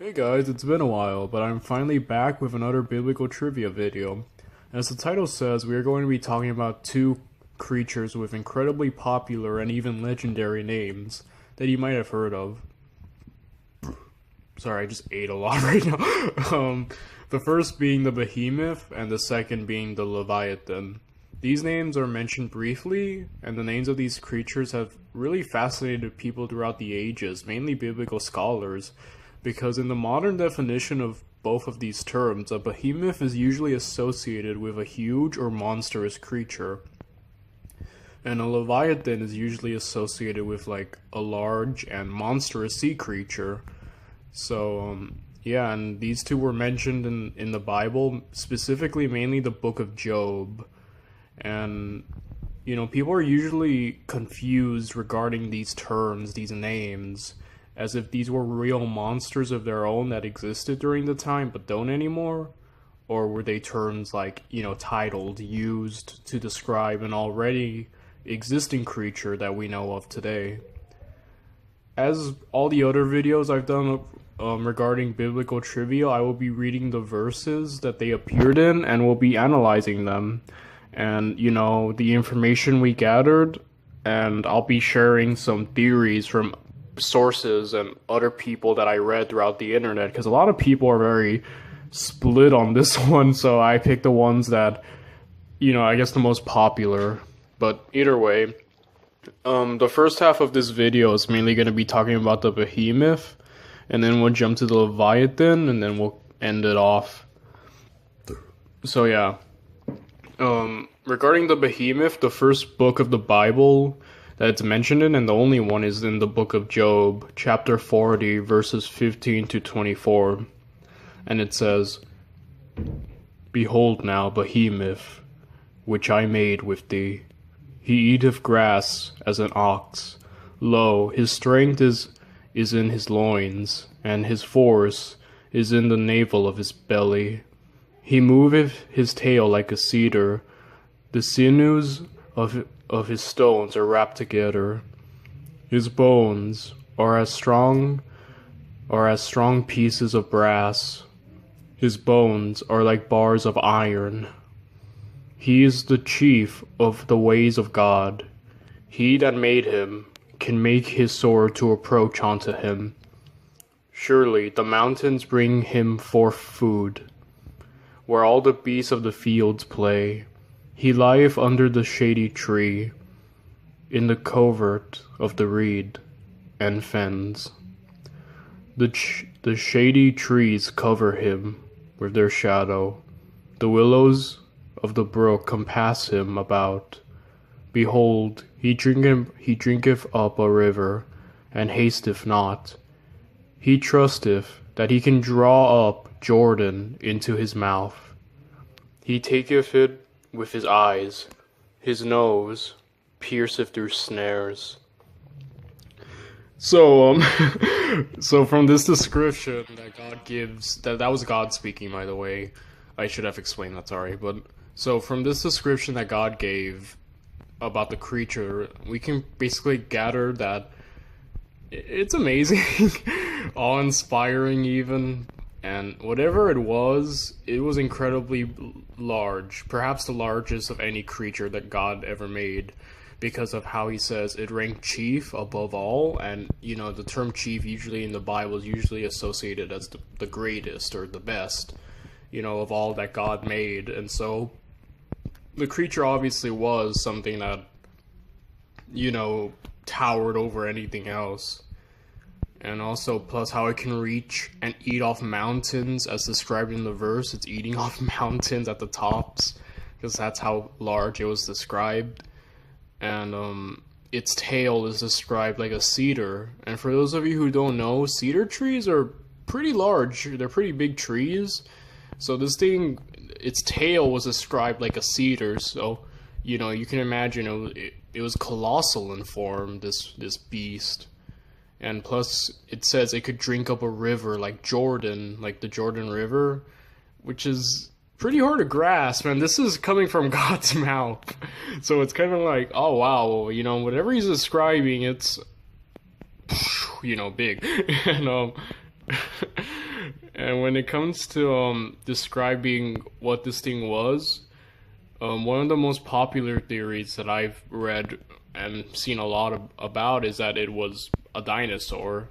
Hey guys, it's been a while, but I'm finally back with another biblical trivia video. As the title says, we are going to be talking about two creatures with incredibly popular and even legendary names that you might have heard of. Sorry, I just ate a lot right now. The first being the Behemoth, and the second being the Leviathan. These names are mentioned briefly, and the names of these creatures have really fascinated people throughout the ages, mainly biblical scholars, because in the modern definition of both of these terms, a behemoth is usually associated with a huge or monstrous creature, and a leviathan is usually associated with like a large and monstrous sea creature. So, yeah, and these two were mentioned in the Bible, specifically mainly the book of Job. And, people are usually confused regarding these terms, these names, as if these were real monsters of their own that existed during the time but don't anymore, or were they terms like, titled, used to describe an already existing creature that we know of today. As all the other videos I've done regarding biblical trivia, I will be reading the verses that they appeared in and will be analyzing them and, the information we gathered, and I'll be sharing some theories from sources and other people that I read throughout the internet, because a lot of people are very split on this one, so I picked the ones that, I guess the most popular. But either way, the first half of this video is mainly going to be talking about the Behemoth, and then we'll jump to the Leviathan, and then we'll end it off. So yeah. Regarding the Behemoth, the first book of the Bible that it's mentioned in, and the only one, is in the book of Job, chapter 40, verses 15 to 24. And it says, "Behold now Behemoth, which I made with thee. He eateth grass as an ox. Lo, his strength is in his loins, and his force is in the navel of his belly. He moveth his tail like a cedar. The sinews of his stones are wrapped together. His bones are as strong pieces of brass. His bones are like bars of iron. He is the chief of the ways of God. He that made him can make his sword to approach unto him. Surely the mountains bring him forth food, where all the beasts of the fields play. He lieth under the shady tree, in the covert of the reed and fens. The shady trees cover him with their shadow. The willows of the brook compass him about. Behold, he drinketh up a river, and hasteth not. He trusteth that he can draw up Jordan into his mouth. He taketh it with his eyes. His nose pierceth through snares." So, so from this description that God gives, that was God speaking, by the way. I should have explained that, sorry. But, so from this description that God gave about the creature, we can basically gather that it's amazing, awe-inspiring even, and whatever it was incredibly large, perhaps the largest of any creature that God ever made, because of how he says it ranked chief above all. And the term chief usually in the Bible is usually associated as the greatest or the best, of all that God made. And so the creature obviously was something that towered over anything else. And also, plus how it can reach and eat off mountains, as described in the verse. It's eating off mountains at the tops, because that's how large it was described. And its tail is described like a cedar. And for those of you who don't know, cedar trees are pretty large. They're pretty big trees. So this thing, its tail was described like a cedar. So, you can imagine it was colossal in form, this beast. And plus, it says it could drink up a river like Jordan, like the Jordan River, which is pretty hard to grasp, and this is coming from God's mouth. So it's kind of like, oh wow, whatever he's describing, it's, big. And, And when it comes to describing what this thing was, one of the most popular theories that I've read and seen a lot about is that it was a dinosaur.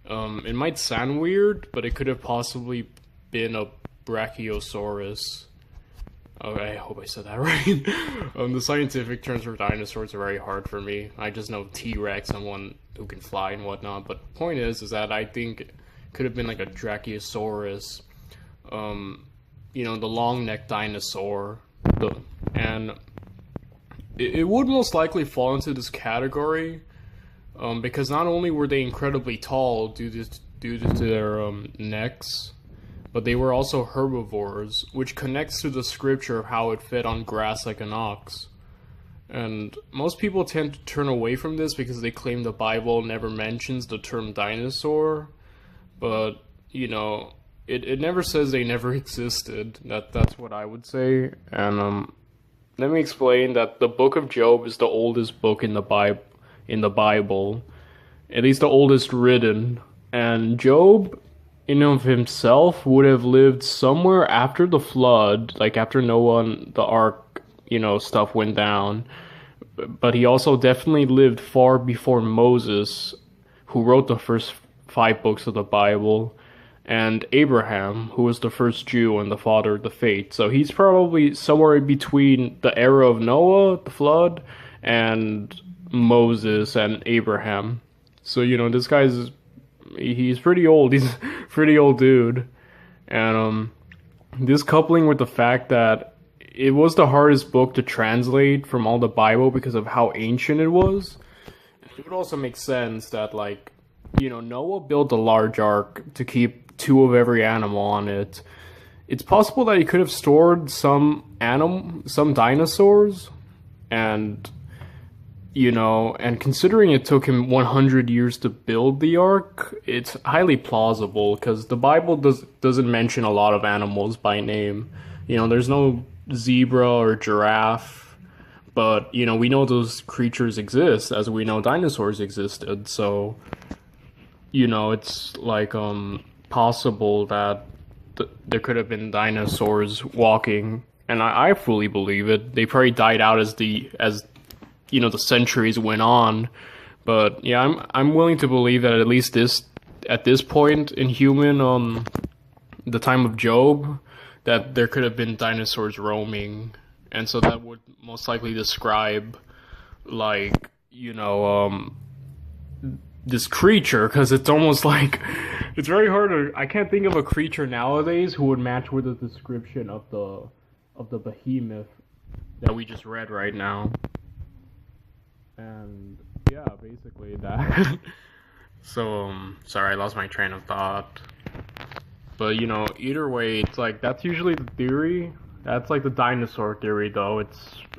It might sound weird, but it could have possibly been a Brachiosaurus. Oh, I hope I said that right. The scientific terms for dinosaurs are very hard for me. I just know T-Rex and one who can fly and whatnot. But the point is that I think it could have been like a Brachiosaurus. The long-necked dinosaur. And it would most likely fall into this category, because not only were they incredibly tall due to their necks, but they were also herbivores, which connects to the scripture of how it fed on grass like an ox. And most people tend to turn away from this because they claim the Bible never mentions the term dinosaur, but, it never says they never existed. That's what I would say. And let me explain that the book of Job is the oldest book in the Bible, at least the oldest written. And Job, in of himself, would have lived somewhere after the flood, like after Noah and the ark, stuff went down. But he also definitely lived far before Moses, who wrote the first 5 books of the Bible, and Abraham, who was the first Jew and the father of the faith. So he's probably somewhere between the era of Noah, the flood, and Moses and Abraham. So, this he's pretty old. He's a pretty old dude. And this coupling with the fact that it was the hardest book to translate from all the Bible because of how ancient it was, it would also make sense that, Noah built a large ark to keep 2 of every animal on it. It's possible that he could have stored some dinosaurs, and considering it took him 100 years to build the ark, it's highly plausible because the Bible doesn't mention a lot of animals by name. There's no zebra or giraffe, but we know those creatures exist as we know dinosaurs existed. So it's possible that there could have been dinosaurs walking, and I fully believe it. They probably died out as the centuries went on. But yeah, I'm willing to believe that at this point in the time of Job, that there could have been dinosaurs roaming, and so that would most likely describe this creature, because it's almost like it's very hard to. I can't think of a creature nowadays who would match with the description of the behemoth that we just read right now. And yeah, basically that. So sorry, I lost my train of thought. But either way, it's that's usually the theory. That's the dinosaur theory, though.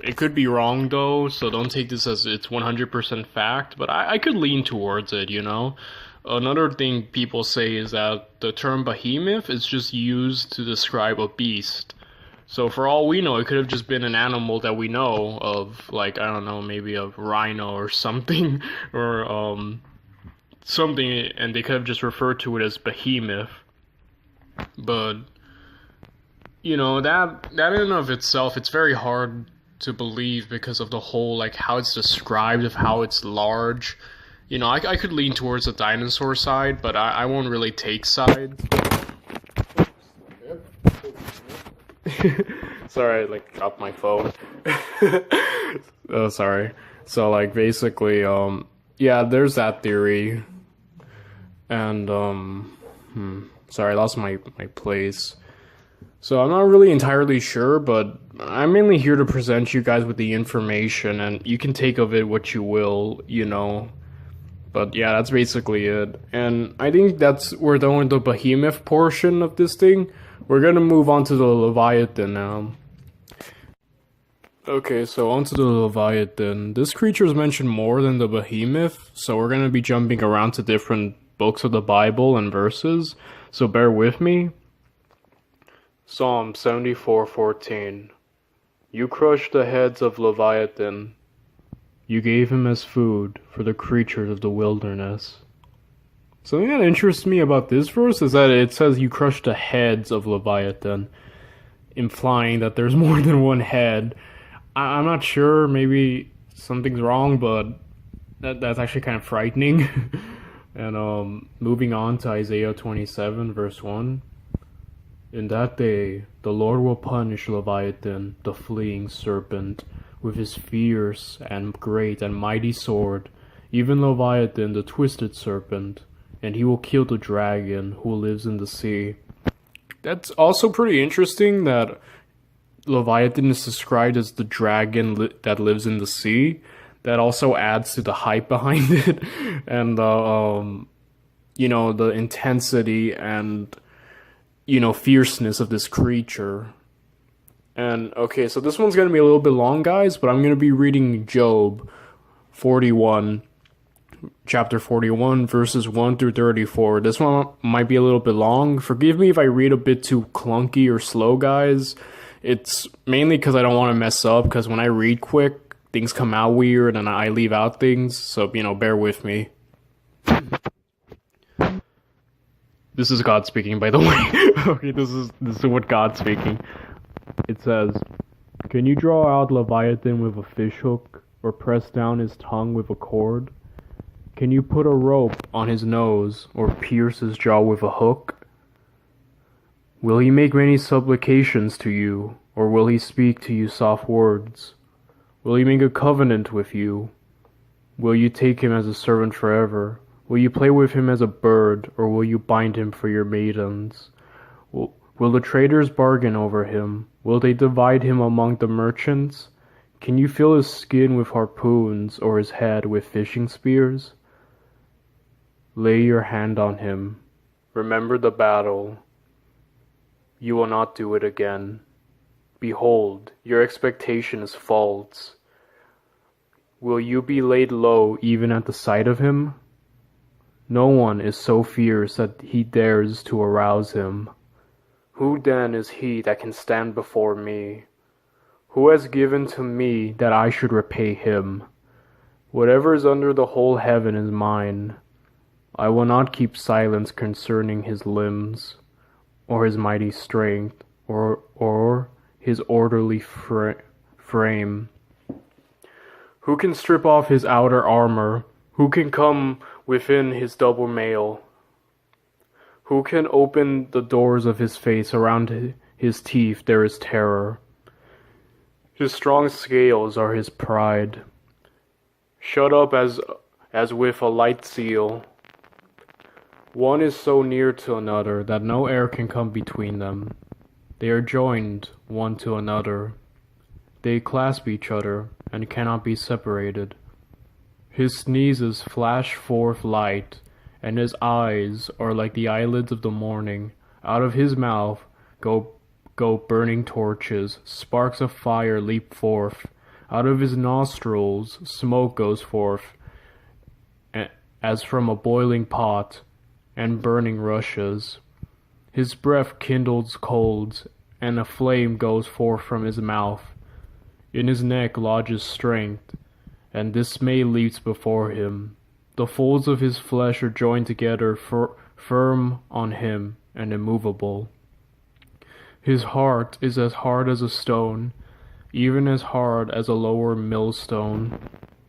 It could be wrong, though, so don't take this as it's 100% fact, but I could lean towards it, Another thing people say is that the term behemoth is just used to describe a beast. So for all we know, it could have just been an animal that we know of, I don't know, maybe a rhino or something, or something, and they could have just referred to it as behemoth. But that in and of itself, it's very hard to believe because of the whole, how it's described, of how it's large. I could lean towards the dinosaur side, but I won't really take sides. Sorry, I, dropped my phone. Oh, sorry. So, basically, yeah, there's that theory. And, sorry, I lost my place. So I'm not really entirely sure, but I'm mainly here to present you guys with the information, and you can take of it what you will, But yeah, that's basically it. And I think we're done with the behemoth portion of this thing. We're gonna move on to the Leviathan now. Okay, so onto the Leviathan. This creature is mentioned more than the behemoth, so we're gonna be jumping around to different books of the Bible and verses, so bear with me. Psalm 74:14. You crushed the heads of Leviathan. You gave him as food for the creatures of the wilderness. Something that interests me about this verse is that it says you crush the heads of Leviathan, implying that there's more than one head. I'm not sure, maybe something's wrong, but that's actually kind of frightening. And moving on to Isaiah 27, verse 1. In that day, the Lord will punish Leviathan, the fleeing serpent, with his fierce and great and mighty sword, even Leviathan, the twisted serpent, and he will kill the dragon who lives in the sea. That's also pretty interesting that Leviathan is described as the dragon that lives in the sea. That also adds to the hype behind it, and the intensity and fierceness of this creature. And okay, so this one's gonna be a little bit long, guys, but I'm gonna be reading Job 41, chapter 41, verses 1 through 34. This one might be a little bit long. Forgive me if I read a bit too clunky or slow, guys. It's mainly because I don't want to mess up, because when I read quick, things come out weird and I leave out things, so, bear with me. This is God speaking, by the way. Okay, this is what God's speaking. It says, "Can you draw out Leviathan with a fishhook, or press down his tongue with a cord? Can you put a rope on his nose, or pierce his jaw with a hook? Will he make many supplications to you, or will he speak to you soft words? Will he make a covenant with you? Will you take him as a servant forever? Will you play with him as a bird, or will you bind him for your maidens? Will the traders bargain over him? Will they divide him among the merchants? Can you fill his skin with harpoons, or his head with fishing spears? Lay your hand on him. Remember the battle. You will not do it again. Behold, your expectation is false. Will you be laid low even at the sight of him? No one is so fierce that he dares to arouse him. Who then is he that can stand before me? Who has given to me that I should repay him? Whatever is under the whole heaven is mine. I will not keep silence concerning his limbs, or his mighty strength, or his orderly frame. Who can strip off his outer armor? Who can come within his double mail? Who can open the doors of his face? Around his teeth there is terror. His strong scales are his pride. Shut up as with a light seal. One is so near to another that no air can come between them. They are joined one to another. They clasp each other and cannot be separated. His sneezes flash forth light, and his eyes are like the eyelids of the morning. Out of his mouth go burning torches, sparks of fire leap forth. Out of his nostrils smoke goes forth, as from a boiling pot, and burning rushes. His breath kindles coals, and a flame goes forth from his mouth. In his neck lodges strength, and dismay leaps before him. The folds of his flesh are joined together, firm on him and immovable. His heart is as hard as a stone, even as hard as a lower millstone.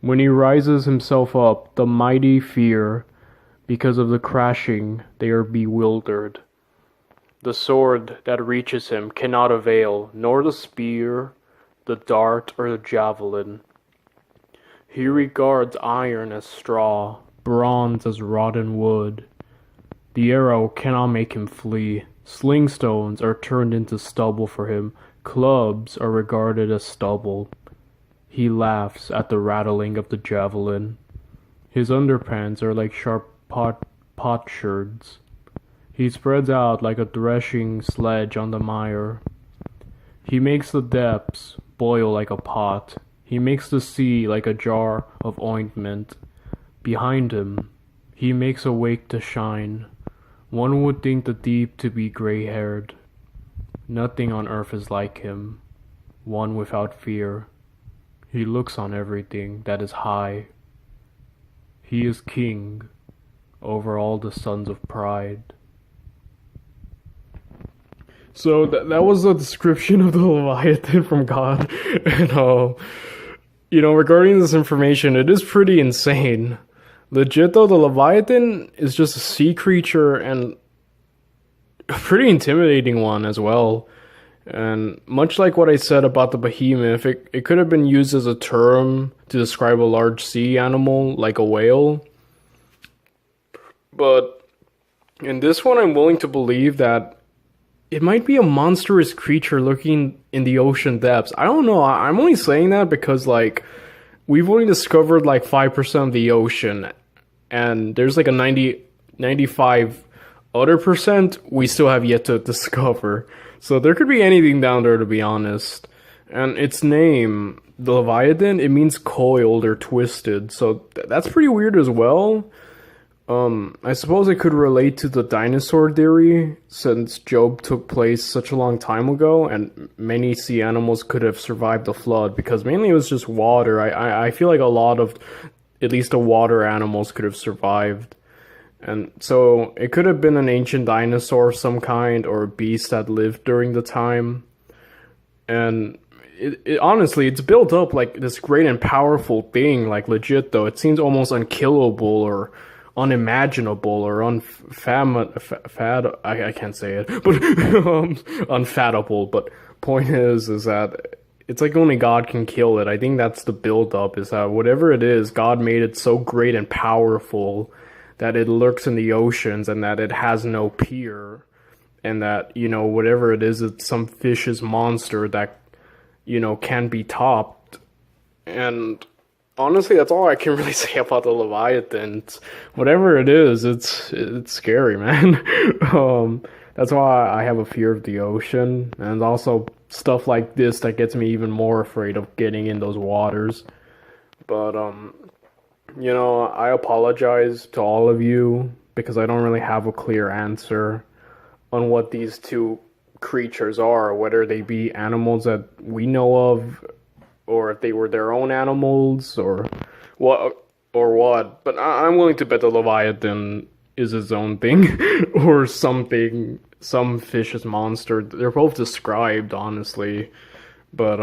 When he rises himself up, the mighty fear. Because of the crashing, they are bewildered. The sword that reaches him cannot avail, nor the spear, the dart, or the javelin. He regards iron as straw, bronze as rotten wood. The arrow cannot make him flee. Sling stones are turned into stubble for him. Clubs are regarded as stubble. He laughs at the rattling of the javelin. His underpants are like sharp potsherds. He spreads out like a threshing sledge on the mire. He makes the depths boil like a pot. He makes the sea like a jar of ointment. Behind him, he makes a wake to shine. One would think the deep to be gray-haired. Nothing on earth is like him, one without fear. He looks on everything that is high. He is king. over all the sons of pride. So that was a description of the Leviathan from God. And regarding this information, it is pretty insane. Legit though, the Leviathan is just a sea creature and a pretty intimidating one as well. And much like what I said about the Behemoth, it could have been used as a term to describe a large sea animal like a whale. But in this one, I'm willing to believe that it might be a monstrous creature lurking in the ocean depths. I don't know. I'm only saying that because, like, we've only discovered, like, 5% of the ocean. And there's, like, a 95 other percent we still have yet to discover. So there could be anything down there, to be honest. And its name, the Leviathan, it means coiled or twisted. So that's pretty weird as well. I suppose it could relate to the dinosaur theory, since Job took place such a long time ago, and many sea animals could have survived the flood, because mainly it was just water. I feel like a lot of, at least the water animals could have survived. And so it could have been an ancient dinosaur of some kind, or a beast that lived during the time. And it honestly, it's built up like this great and powerful thing, like legit though. It seems almost unkillable or unimaginable or I can't say it, but unfathomable. But point is that it's like only God can kill it. I think that's the build up, is that whatever it is, God made it so great and powerful that it lurks in the oceans and that it has no peer, and that, whatever it is, it's some vicious monster that, can be topped. And honestly, that's all I can really say about the Leviathan. Whatever it is, it's scary, man. That's why I have a fear of the ocean, and also stuff like this that gets me even more afraid of getting in those waters. But I apologize to all of you because I don't really have a clear answer on what these two creatures are, whether they be animals that we know of, or if they were their own animals, or what. But I'm willing to bet the Leviathan is its own thing, or something, some vicious monster. They're both described, honestly. But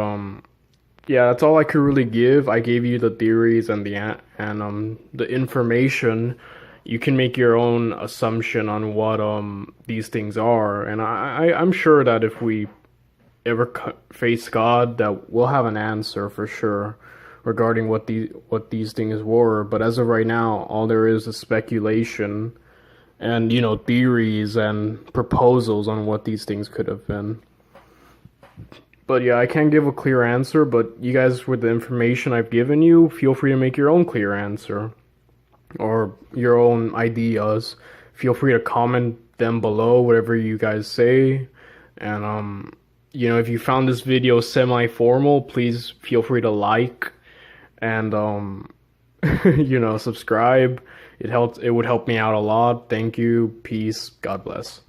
yeah, that's all I could really give. I gave you the theories and the information. You can make your own assumption on what these things are, and I'm sure that if we ever face God, that we'll have an answer for sure regarding what these things were. But as of right now, all there is speculation and theories and proposals on what these things could have been. But yeah, I can't give a clear answer, but you guys, with the information I've given you, feel free to make your own clear answer or your own ideas. Feel free to comment them below, whatever you guys say. And if you found this video semi-formal, please feel free to like and subscribe. It would help me out a lot. Thank you. Peace. God bless.